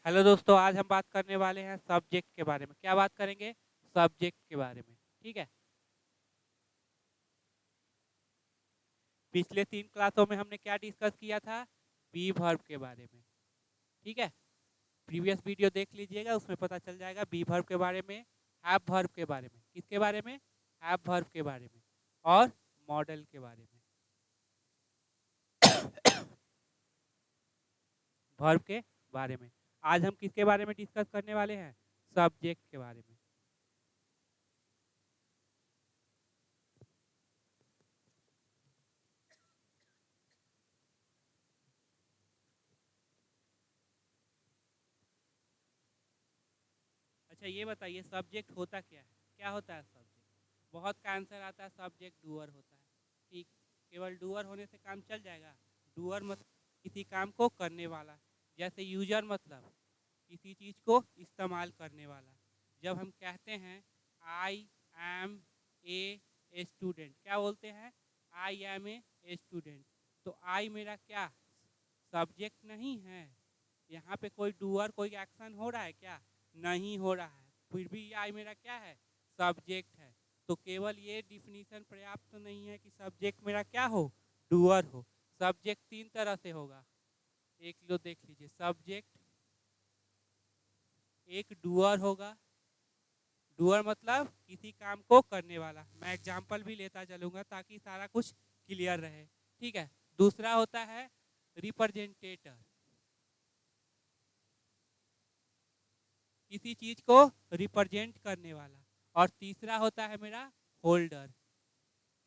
Hello दोस्तों, आज हम बात करने वाले हैं सब्जेक्ट के बारे में। क्या बात करेंगे? सब्जेक्ट के बारे में। ठीक है। पिछले 3 क्लासों में हमने क्या डिस्कस किया था? बी वर्ब के बारे में। ठीक है। प्रीवियस वीडियो देख लीजिएगा, उसमें पता चल जाएगा बी वर्ब के बारे में, हैव वर्ब के बारे में। किसके बारे में? हैव वर्ब के बारे में और मॉडल के बारे में। वर्ब के बारे में। आज हम किसके बारे में डिस्कस करने वाले हैं? सब्जेक्ट के बारे में। अच्छा, ये बताइए सब्जेक्ट होता क्या है? क्या होता है सब्जेक्ट? बहुत का आंसर आता है सब्जेक्ट डूअर होता है। ठीक। केवल डूअर होने से काम चल जाएगा? डूअर मतलब किसी काम को करने वाला। जैसे यूजर मतलब किसी चीज़ को इस्तेमाल करने वाला। जब हम कहते हैं आई एम ए स्टूडेंट, क्या बोलते हैं? I am a student. तो आई मेरा क्या सब्जेक्ट नहीं है? यहाँ पे कोई डूअर कोई एक्शन हो रहा है क्या? नहीं हो रहा है, फिर भी आई मेरा क्या है? सब्जेक्ट है। तो केवल ये डिफिनीशन पर्याप्त तो नहीं है कि सब्जेक्ट मेरा क्या हो? डूअर हो। सब्जेक्ट 3 तरह से होगा। एक लो देख लीजिए, सब्जेक्ट एक डूअर होगा। डूअर मतलब किसी काम को करने वाला। मैं एग्जाम्पल भी लेता चलूंगा ताकि सारा कुछ क्लियर रहे। ठीक है। दूसरा होता है रिप्रेजेंटेटर, किसी चीज को रिप्रेजेंट करने वाला। और तीसरा होता है मेरा होल्डर,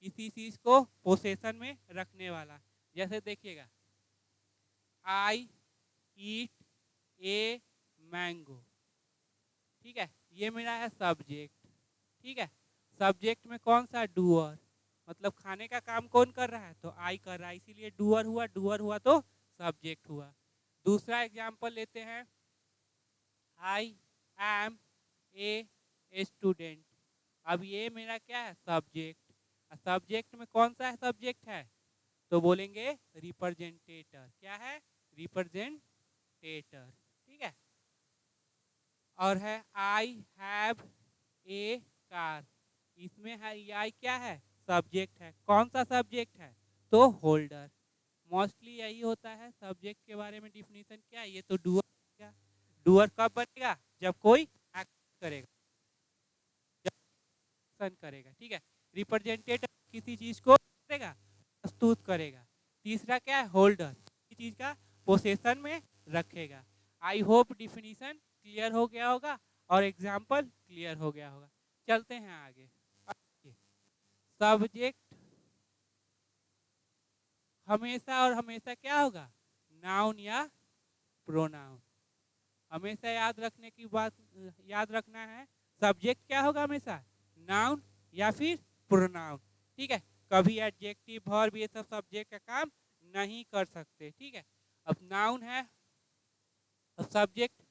किसी चीज को पोसेशन में रखने वाला। जैसे देखिएगा, आई ईट ए मैंगो। ठीक है, ये मेरा है सब्जेक्ट। ठीक है। सब्जेक्ट में कौन सा? डूअर, मतलब खाने का काम कौन कर रहा है? तो आई कर रहा है, इसीलिए डूअर हुआ। डूअर हुआ तो सब्जेक्ट हुआ। दूसरा एग्जाम्पल लेते हैं, आई एम ए स्टूडेंट। अब ये मेरा क्या है? सब्जेक्ट। सब्जेक्ट में कौन सा है सब्जेक्ट है? तो बोलेंगे रिप्रेजेंटेटर। क्या है? रिप्रेजेंटेटर। ठीक है। और है आई हैव ए कार। इसमें है आई क्या है? सब्जेक्ट है। कौन सा सब्जेक्ट है? तो होल्डर। मोस्टली यही होता है सब्जेक्ट के बारे में डिफिनीशन। क्या है? ये तो डूअर बनेगा। डूअर कब बनेगा? जब कोई एक्शन करेगा, जब एक्शन करेगा। ठीक है। रिप्रेजेंटेटिव किसी चीज को करेगा, प्रस्तुत करेगा। तीसरा क्या है? होल्डर, किसी चीज का पोसेशन में रखेगा। आई होप डिफिनीशन क्लियर हो गया होगा और एग्जाम्पल क्लियर हो गया होगा। चलते हैं आगे। सब्जेक्ट हमेशा और हमेशा क्या होगा? नाउन या प्रोनाउन। हमेशा याद रखने की बात, याद रखना है सब्जेक्ट क्या होगा हमेशा? नाउन या फिर प्रोनाउन। ठीक है। कभी एडजेक्टिव वर्ब ये सब सब्जेक्ट का काम नहीं कर सकते। ठीक है। अब नाउन है, अब सब्जेक्ट।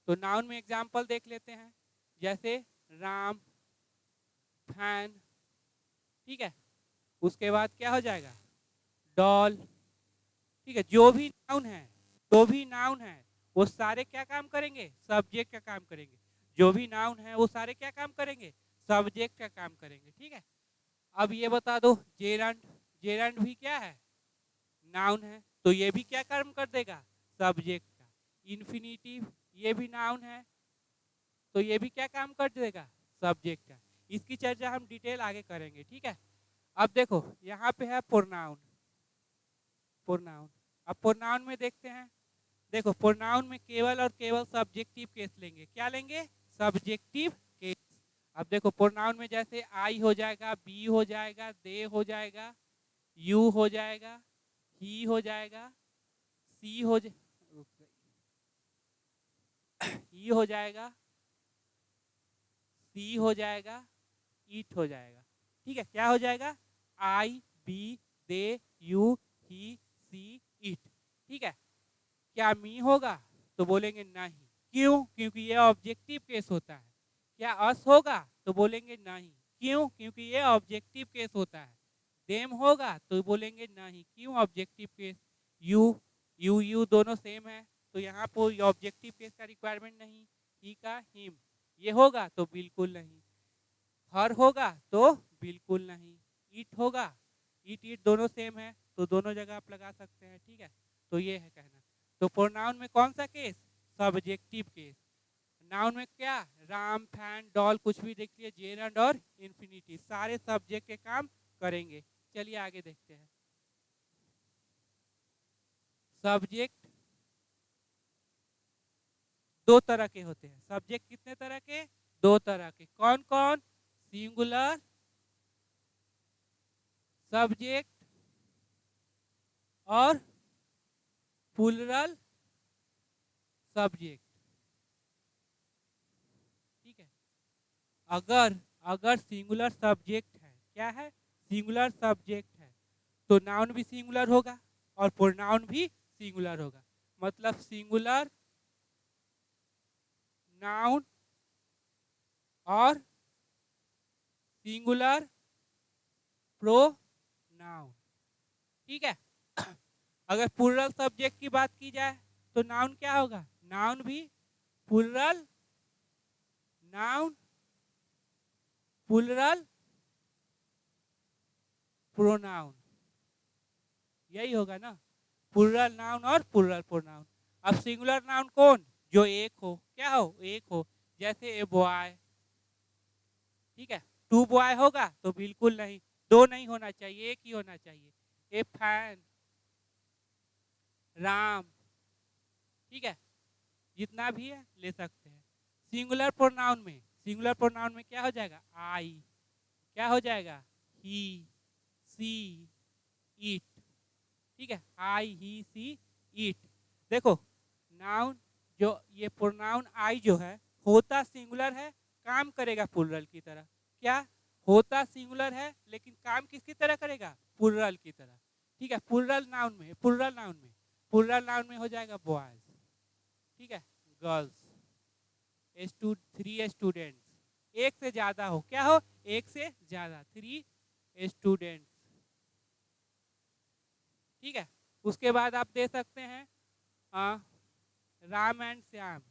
तो नाउन में एग्जांपल देख लेते हैं, जैसे राम, फैन। ठीक है। उसके बाद क्या हो जाएगा? डॉल। ठीक है। जो भी नाउन है वो सारे क्या काम करेंगे? सब्जेक्ट का काम करेंगे। जो भी नाउन है वो सारे क्या काम करेंगे? सब्जेक्ट का काम करेंगे। ठीक है। अब ये बता दो, जेरंड। जेरंड भी क्या है? नाउन है, तो ये भी क्या काम कर देगा? सब्जेक्ट का। इन्फिनिटिव, ये भी नाउन है, तो ये भी क्या काम कर देगा? सब्जेक्ट का। इसकी चर्चा हम डिटेल आगे करेंगे। ठीक है। अब देखो यहाँ पे है प्रोनाउन। प्रोनाउन, अब प्रोनाउन में देखते हैं। देखो प्रोनाउन में केवल और केवल सब्जेक्टिव केस लेंगे। क्या लेंगे? Subjective case. अब देखो प्रोनाउन में जैसे आई हो जाएगा, बी हो जाएगा, दे हो जाएगा, यू हो जाएगा, ही हो जाएगा, सी हो ही हो जाएगा, सी हो जाएगा, ईट हो जाएगा। ठीक है। क्या हो जाएगा? आई बी दे यू ही सी ईट। ठीक है। क्या मी होगा? तो बोलेंगे नहीं। क्यों? क्योंकि ये ऑब्जेक्टिव केस होता है। क्या अस होगा? तो बोलेंगे नहीं। क्यों? क्योंकि ये ऑब्जेक्टिव केस होता है। देम होगा? तो बोलेंगे नहीं। क्यों? Objective case. यू, यू दोनों सेम है, तो यहाँ पर ऑब्जेक्टिव केस का रिक्वायरमेंट नहीं, ही का हिम, ये होगा तो बिल्कुल नहीं, हर होगा तो बिल्कुल नहीं, इट होगा, इट दोनों सेम है तो दोनों जगह आप लगा सकते हैं, ठीक है। तो ये है कहना। तो प्रोनाउन में कौन सा केस? Subjective case. नाउन में क्या? राम, फैन, डॉल, कुछ भी देख लिए, जेरंड और इन्फिनिटी, सारे सब्जेक्ट के काम करेंगे। चलिए आगे देखते हैं। सब्जेक्ट दो तरह के होते हैं। सब्जेक्ट कितने तरह के? दो तरह के। कौन कौन? सिंगुलर सब्जेक्ट और प्लूरल सब्जेक्ट, ठीक है। अगर अगर सिंगुलर सब्जेक्ट है, क्या है? सिंगुलर सब्जेक्ट है, तो नाउन भी सिंगुलर होगा और प्रोनाउन भी सिंगुलर होगा। मतलब सिंगुलर नाउन और सिंगुलर प्रोनाउन, ठीक है। अगर प्लूरल सब्जेक्ट की बात की जाए तो नाउन क्या होगा? नाउन भी प्लूरल नाउन, प्लूरल प्रोनाउन, यही होगा ना, प्लूरल नाउन और प्लूरल प्रोनाउन। अब सिंगुलर नाउन कौन? जो एक हो, क्या हो? एक हो। जैसे ए बॉय, ठीक है। टू बॉय होगा तो बिल्कुल नहीं, दो नहीं होना चाहिए, एक ही होना चाहिए। ए फैन, राम, ठीक है, जितना भी है ले सकते हैं। सिंगुलर प्रोनाउन में, सिंगुलर प्रोनाउन में क्या हो जाएगा? आई, क्या हो जाएगा? ही, सी, इट, ठीक है। आई, ही, सी, इट। देखो नाउन, जो ये प्रोनाउन आई जो है, होता सिंगुलर है, काम करेगा प्लूरल की तरह। क्या? होता सिंगुलर है लेकिन काम किसकी तरह करेगा? प्लूरल की तरह, ठीक है। प्लूरल नाउन में, प्लूरल नाउन में, प्लूरल नाउन में हो जाएगा बॉयज, ठीक है, गर्ल्स, 3 स्टूडेंट्स, एक से ज्यादा हो, क्या हो? एक से ज्यादा, 3 स्टूडेंट्स, ठीक है। उसके बाद आप दे सकते हैं राम एंड श्याम,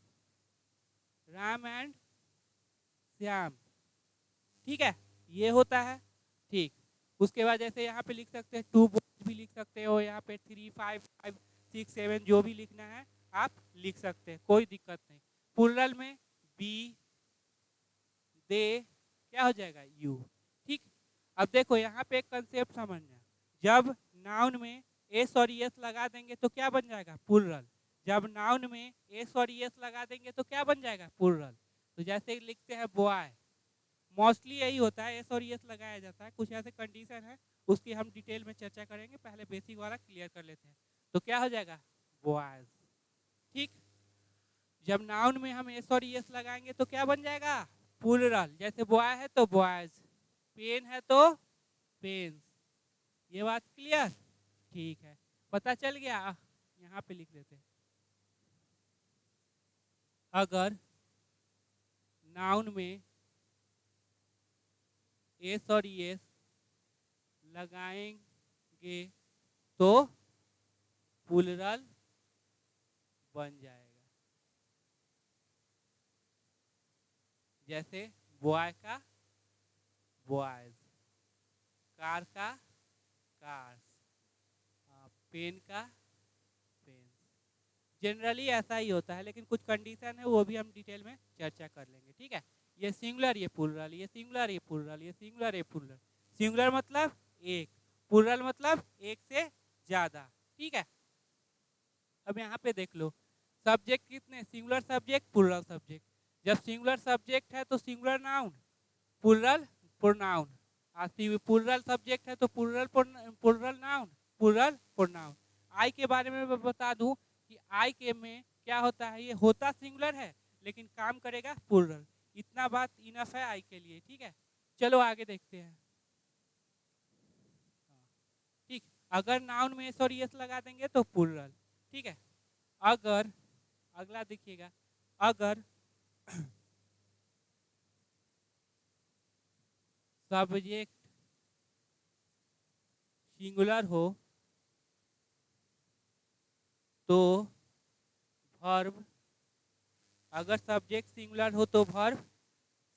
राम एंड श्याम, ठीक है, ये होता है, ठीक। उसके बाद जैसे यहाँ पे लिख सकते हैं 2 बॉयज भी लिख सकते हो, यहाँ पे 3, 5, 5, 6, 7 जो भी लिखना है आप लिख सकते हैं, कोई दिक्कत नहीं। प्लूरल में बी, दे, क्या हो जाएगा? यू, ठीक। अब देखो यहाँ पे एक कंसेप्ट समझना, जब नाउन में एस और एस लगा देंगे तो क्या बन जाएगा? प्लूरल। जब नाउन में एस और एस लगा देंगे तो क्या बन जाएगा? प्लूरल। तो जैसे लिखते हैं बॉय, मोस्टली यही होता है, एस और एस लगाया जाता है, कुछ ऐसे कंडीशन है उसकी हम डिटेल में चर्चा करेंगे, पहले बेसिक वाला क्लियर कर लेते हैं। तो क्या हो जाएगा? बॉयज, ठीक। जब नाउन में हम एस और एस लगाएंगे तो क्या बन जाएगा? प्लूरल। जैसे बॉय है तो बॉयज, पेन है तो पेन्स, ये बात क्लियर? ठीक है, पता चल गया? यहाँ पे लिख देते हैं। अगर नाउन में एस और एस लगाएंगे तो प्लूरल बन जाएगा। जैसे बॉय का बॉयज, कार का कार्स, पेन का पेन्स। जनरली ऐसा ही होता है, लेकिन कुछ कंडीशन है वो भी हम डिटेल में चर्चा कर लेंगे, ठीक है। ये सिंगुलर, ये प्लूरल, ये सिंगुलर, ये प्लूरल, ये सिंगुलर, ये प्लूरल। सिंगुलर मतलब एक, प्लूरल मतलब एक से ज्यादा, ठीक है। अब यहाँ पे देख लो, सब्जेक्ट कितने? Singular subject, plural subject. जब सिंगुलर सब्जेक्ट है तो singular noun, plural pronoun. Plural subject है तो plural noun, plural pronoun. I के बारे में मैं बता दूं कि आई के में क्या होता है, ये होता सिंगुलर है लेकिन काम करेगा प्लूरल। इतना बात इनफ है आई के लिए, ठीक है। चलो आगे देखते हैं, ठीक। अगर नाउन में एस और एस लगा देंगे तो प्लूरल, ठीक है। अगर, अगला देखिएगा, अगर सब्जेक्ट सिंगुलर हो तो वर्ब, अगर सब्जेक्ट सिंगुलर हो तो वर्ब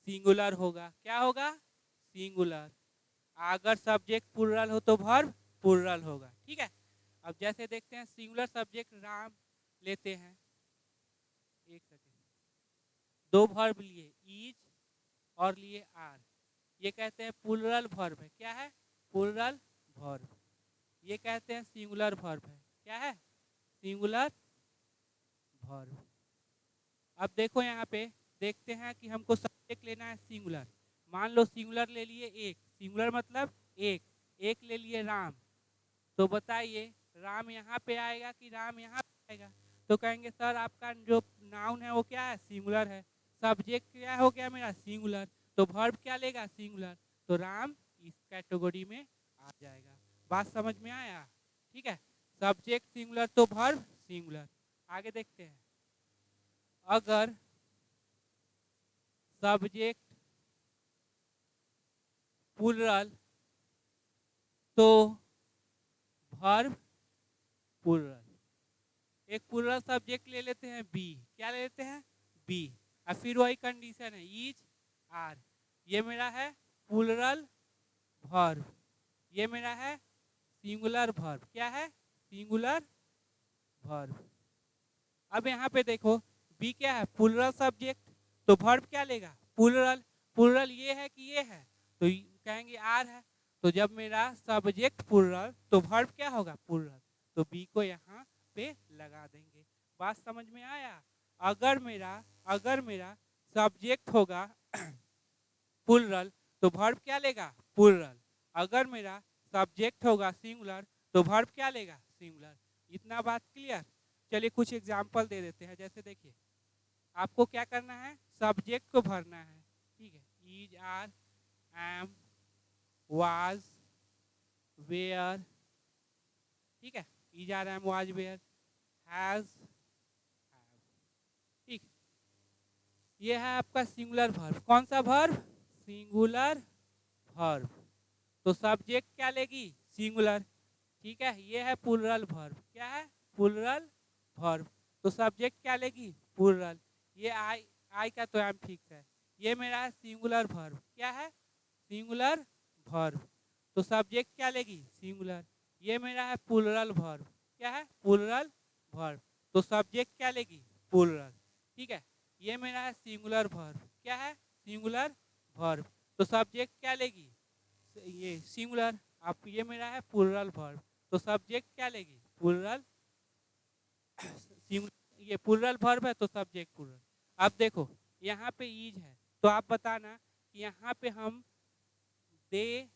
सिंगुलर होगा। क्या होगा? सिंगुलर। अगर सब्जेक्ट प्लुरल हो तो वर्ब प्लुरल होगा। ठीक है। अब जैसे देखते हैं सिंगुलर सब्जेक्ट राम लेते हैं, एक सेकेंड, दो वर्ब लिए इज और लिए आर, ये कहते हैं प्लुरल वर्ब है। क्या है? Plural verb. ये कहते हैं सिंगुलर वर्ब है। क्या है? Singular verb. अब देखो यहाँ पे देखते हैं कि हमको सब्जेक्ट लेना है सिंगुलर। मान लो सिंगुलर ले लिए एक, सिंगुलर मतलब एक, एक ले लिए राम, तो बताइए राम यहाँ पे आएगा कि राम यहाँ पे आएगा? तो कहेंगे सर आपका जो नाउन है वो क्या है? सिंगुलर है। सब्जेक्ट क्या हो गया मेरा? सिंगुलर। तो वर्ब क्या लेगा? सिंगुलर। तो राम इस कैटेगरी में आ जाएगा। बात समझ में आया? ठीक है। सब्जेक्ट सिंगुलर तो वर्ब सिंगुलर। आगे देखते हैं, अगर सब्जेक्ट प्लुरल तो वर्ब प्लुरल। एक प्लुरल सब्जेक्ट ले लेते हैं बी। क्या ले लेते हैं? बी। और फिर वही कंडीशन है इज आर, ये मेरा है प्लुरल वर्ब, ये मेरा है सिंगुलर वर्ब। क्या है? Singular verb. अब यहाँ पे देखो बी क्या है? प्लुरल सब्जेक्ट, तो वर्ब क्या लेगा? प्लुरल। प्लुरल ये है कि ये है? तो कहेंगे आर है। तो जब मेरा सब्जेक्ट प्लुरल तो वर्ब क्या होगा? प्लुरल। तो बी को यहाँ पे लगा देंगे। बात समझ में आया? अगर मेरा सब्जेक्ट होगा प्लुरल तो वर्ब क्या लेगा? प्लुरल। अगर मेरा सब्जेक्ट होगा सिंगुलर तो वर्ब क्या लेगा? सिंगुलर। इतना बात क्लियर? चलिए कुछ एग्जाम्पल दे देते हैं। जैसे देखिए आपको क्या करना है? सब्जेक्ट को भरना है। ठीक है। Is are am was were, ठीक है, is are am was were has, ठीक। ये है आपका सिंगुलर वर्ब। कौन सा वर्ब? Singular verb. तो सब्जेक्ट क्या लेगी? सिंगुलर। ठीक है। ये है प्लुरल वर्ब। क्या है? Plural verb. तो सब्जेक्ट क्या लेगी? प्लुरल। ये आई, आई का तो एम फिक्स है। ये मेरा है सिंगुलर वर्ब। क्या है? Singular verb. तो सब्जेक्ट क्या लेगी? सिंगुलर। ये मेरा है प्लुरल वर्ब। क्या है? Plural verb. तो सब्जेक्ट क्या लेगी? प्लुरल। ठीक है। ये मेरा है सिंगुलर वर्ब। क्या है? Singular verb. तो सब्जेक्ट क्या लेगी? ये सिंगुलर। आप ये मेरा है प्लुरल वर्ब। तो सब्जेक्ट क्या लेगी? प्लुरल। ये प्लुरल वर्ब है तो सब्जेक्ट प्लुरल। अब देखो यहाँ पे इज है, तो आप बताना कि यहाँ पे हम दे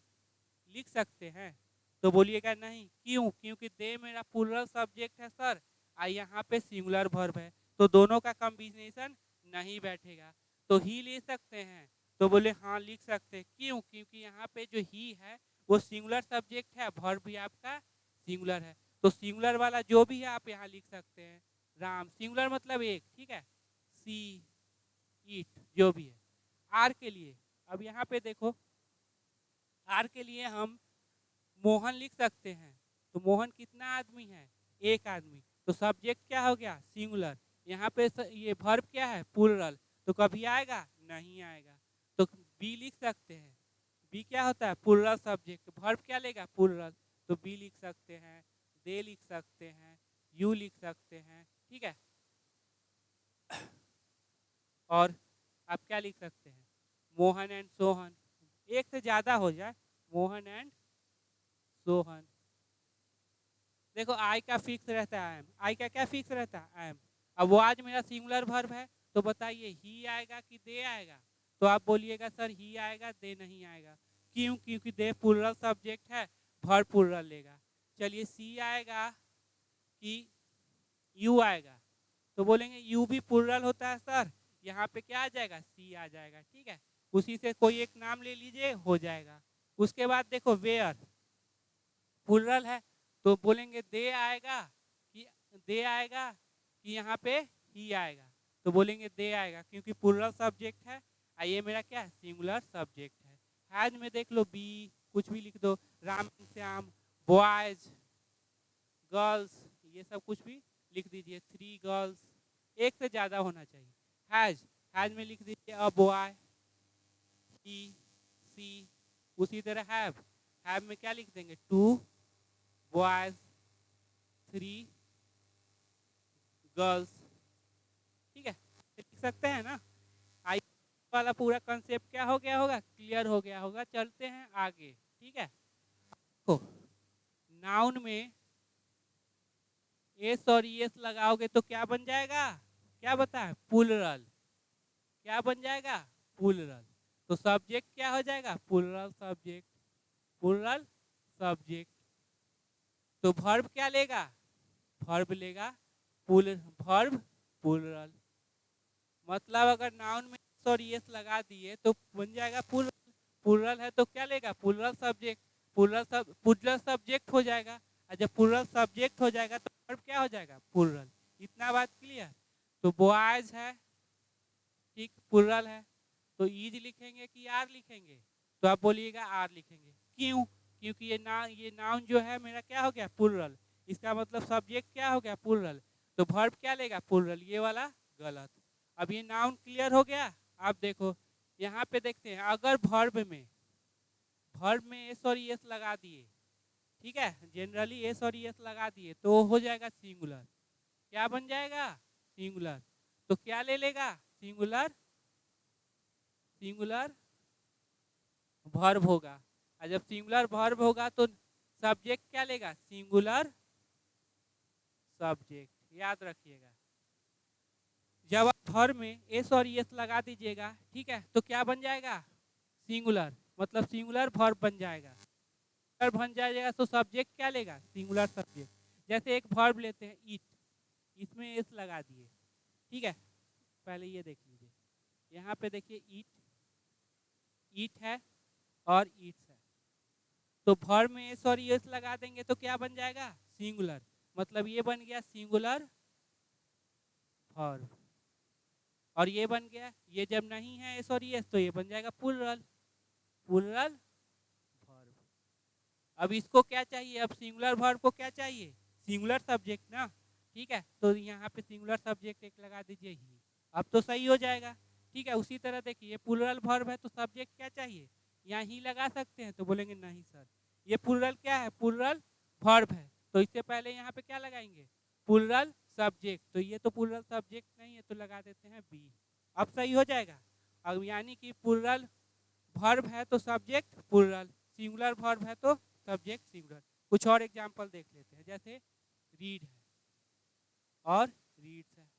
लिख सकते हैं? तो बोलिएगा नहीं। क्यों? क्योंकि दे मेरा प्लुरल सब्जेक्ट है सर, और यहाँ पे सिंगुलर वर्ब है, तो दोनों का कॉम्बिनेशन नहीं बैठेगा। तो ही ले सकते हैं? तो बोले हाँ लिख सकते हैं। क्यों? क्योंकि यहाँ पे जो ही है वो सिंगुलर सब्जेक्ट है, वर्ब भी आपका सिंगुलर है। तो सिंगुलर वाला जो भी है आप यहाँ लिख सकते हैं। राम सिंगुलर मतलब एक, ठीक है। सी, ईट, जो भी है। आर के लिए, अब यहाँ पे देखो आर के लिए हम मोहन लिख सकते हैं। तो मोहन कितना आदमी है? एक आदमी। तो सब्जेक्ट क्या हो गया? सिंगुलर। यहाँ पे ये वर्ब क्या है? प्लुरल। तो कभी आएगा? नहीं आएगा। तो बी लिख सकते हैं। बी क्या होता है? Plural subject. वर्ब क्या लेगा? प्लुरल। तो बी लिख सकते हैं, दे लिख सकते हैं, यू लिख सकते हैं, ठीक है। और आप क्या लिख सकते हैं? मोहन एंड सोहन। एक से ज्यादा हो जाए, मोहन एंड सोहन। देखो आई का फिक्स रहता है एम। आई का क्या फिक्स रहता है? एम। अब वो आज मेरा सिंगुलर वर्ब है, तो बताइए ही आएगा कि दे आएगा? तो आप बोलिएगा सर ही आएगा, दे नहीं आएगा। क्यों? क्योंकि दे प्लुरल सब्जेक्ट है, वर्ब प्लुरल लेगा। चलिए सी आएगा कि यू आएगा? तो बोलेंगे यू भी प्लुरल होता है सर, यहाँ पे क्या आ जाएगा? सी आ जाएगा, ठीक है। उसी से कोई एक नाम ले लीजिए, हो जाएगा। उसके बाद देखो वेयर प्लुरल है, तो बोलेंगे दे आएगा कि दे आएगा कि यहाँ पे ही आएगा? तो बोलेंगे दे आएगा, क्योंकि प्लुरल सब्जेक्ट है और ये मेरा क्या है? सिंगुलर सब्जेक्ट है। हैज में देख लो बी, कुछ भी लिख दो, राम श्याम, बॉयज, गर्ल्स, ये सब कुछ भी लिख दीजिए, 3 गर्ल्स, एक से ज़्यादा होना चाहिए। हैज में लिख दीजिए अ बॉय, ही, सी। उसी तरह हैव में क्या लिख देंगे? 2 बॉयज, 3 गर्ल्स। ठीक है, लिख सकते हैं ना। आई वाला पूरा कंसेप्ट क्या हो गया होगा? क्लियर हो गया होगा। चलते हैं आगे। ठीक है, तो नाउन में एस और एस लगाओगे तो क्या बन जाएगा? क्या बताएं? प्लूरल। क्या बन जाएगा? प्लूरल। तो सब्जेक्ट क्या हो जाएगा? Plural subject. Plural subject. तो वर्ब क्या लेगा? वर्ब लेगा वर्ब प्लूरल। मतलब अगर नाउन में एस और एस लगा दिए तो बन जाएगा प्लूरल। प्लूरल है तो क्या लेगा? Plural subject. प्लूरल सब्जेक्ट हो जाएगा। और जब प्लूरल सब्जेक्ट हो जाएगा तो वर्ब क्या हो जाएगा? प्लूरल। इतना बात क्लियर? तो बॉयज है, ठीक, प्लूरल है, तो ईज लिखेंगे कि आर लिखेंगे? तो आप बोलिएगा आर लिखेंगे। क्यों? क्योंकि ये नाउन जो है मेरा क्या हो गया? प्लूरल। इसका मतलब सब्जेक्ट क्या हो गया? प्लूरल। तो वर्ब क्या लेगा? प्लूरल। ये वाला गलत। अब ये नाउन क्लियर हो गया। आप देखो यहाँ पे देखते हैं, अगर वर्ब में एस और एस लगा दिए, ठीक है, जनरली एस और एस लगा दिए तो हो जाएगा सिंगुलर। क्या बन जाएगा? सिंगुलर। तो क्या ले लेगा? सिंगुलर। सिंगुलर वर्ब होगा। और जब सिंगुलर वर्ब होगा तो सब्जेक्ट क्या लेगा? Singular subject. याद रखिएगा, जब आप वर्ब में एस और एस लगा दीजिएगा, ठीक है, तो क्या बन जाएगा? सिंगुलर। मतलब सिंगुलर वर्ब बन जाएगा। वर्ब बन जाएगा तो सब्जेक्ट क्या लेगा? Singular subject. जैसे एक वर्ब लेते हैं ईट, इसमें एस लगा दिए, ठीक है, पहले ये देख लीजिए, यहाँ पे देखिए ईट, ईट है और ईट्स है, तो वर्ब में एस और एस लगा देंगे तो क्या बन जाएगा? सिंगुलर। मतलब ये बन गया सिंगुलर वर्ब। और ये बन गया, ये जब नहीं है एस और एस तो ये बन जाएगा प्लूरल। Plural verb. अब इसको क्या चाहिए? अब सिंगुलर वर्ब को क्या चाहिए? सिंगुलर सब्जेक्ट ना। ठीक है, तो यहाँ पे सिंगुलर सब्जेक्ट एक लगा दीजिए ही। अब तो सही हो जाएगा। ठीक है, उसी तरह देखिए प्लूरल वर्ब है तो सब्जेक्ट क्या चाहिए? यहाँ ही लगा सकते हैं? तो बोलेंगे नहीं सर, ये प्लूरल क्या है? प्लूरल वर्ब है, तो इससे पहले यहाँ पे क्या लगाएंगे? Plural subject. तो ये तो प्लूरल सब्जेक्ट नहीं है तो लगा देते हैं बी। अब सही हो जाएगा। अब यानी कि प्लूरल वर्ब है तो सब्जेक्ट प्लूरल, सिंगुलर वर्ब है तो सब्जेक्ट सिंगुलर। कुछ और एग्जांपल देख लेते हैं, जैसे रीड है और रीड्स है।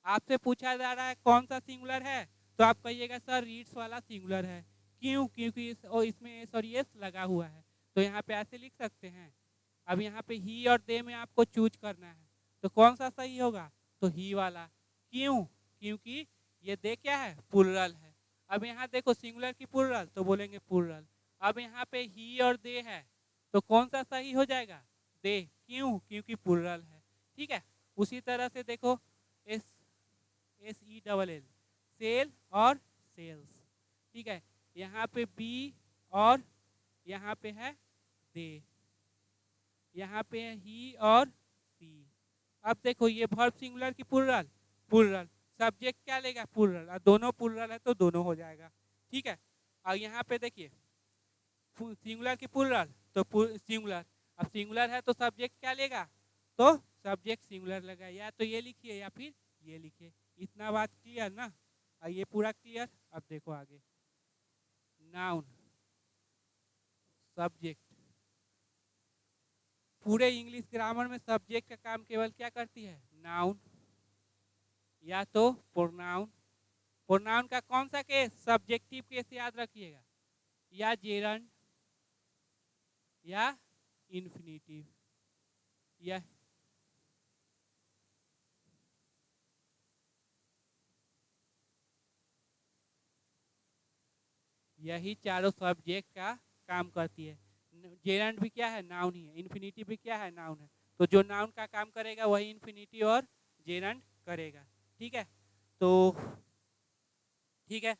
आपसे पूछा जा रहा है कौन सा सिंगुलर है, तो आप कहिएगा सर रीड्स वाला सिंगुलर है। क्यों? क्योंकि इसमें एस और एस लगा हुआ है। तो यहाँ पे ऐसे लिख सकते हैं। अब यहाँ पे ही और दे में आपको चूज करना है, तो कौन सा सही होगा? तो ही वाला। क्यों? क्योंकि ये दे क्या है? प्लूरल है। अब यहाँ देखो सिंगुलर की प्लूरल, तो बोलेंगे प्लूरल। अब यहाँ पे ही और दे है, तो कौन सा सही हो जाएगा? दे। क्यों? क्योंकि प्लूरल है। ठीक है, उसी तरह से देखो एस SELL, सेल और सेल्स। ठीक है, यहाँ पे बी और यहाँ पे है दे, यहाँ पे है ही और सी। अब देखो ये वर्ब सिंगुलर की प्लूरल? प्लूरल। सब्जेक्ट क्या लेगा? प्लूरल। और दोनों प्लूरल है तो दोनों हो जाएगा। ठीक है, और यहाँ पे देखिए सिंगुलर की प्लूरल तो सिंगुलर। अब सिंगुलर है तो सब्जेक्ट क्या लेगा? तो सब्जेक्ट सिंगुलर लेगा। या तो ये लिखिए या फिर ये लिखिए। इतना बात क्लियर ना? और ये पूरा क्लियर। अब देखो आगे, नाउन सब्जेक्ट। पूरे इंग्लिश ग्रामर में सब्जेक्ट का काम केवल क्या करती है? नाउन या तो प्रोनाउन। प्रोनाउन का कौन सा केस? सब्जेक्टिव केस याद रखिएगा, या जेरंड या इन्फिनिटिव या यही चारों सब्जेक्ट का काम करती है। जेरंड भी क्या है? नाउन ही है। इन्फिनिटिव भी क्या है? नाउन है। तो जो नाउन का काम करेगा वही इन्फिनिटिव और जेरंड करेगा। ठीक है, तो ठीक है,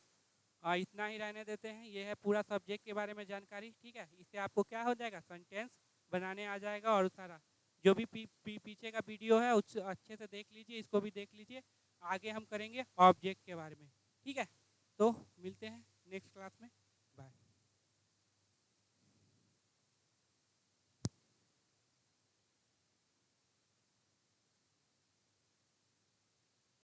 इतना ही रहने देते हैं। ये है पूरा सब्जेक्ट के बारे में जानकारी। ठीक है, इससे आपको क्या हो जाएगा? सेंटेंस बनाने आ जाएगा। और सारा जो भी पीछे का वीडियो है उस अच्छे से देख लीजिए, इसको भी देख लीजिए। आगे हम करेंगे ऑब्जेक्ट के बारे में। ठीक है, तो मिलते हैं नेक्स्ट क्लास में।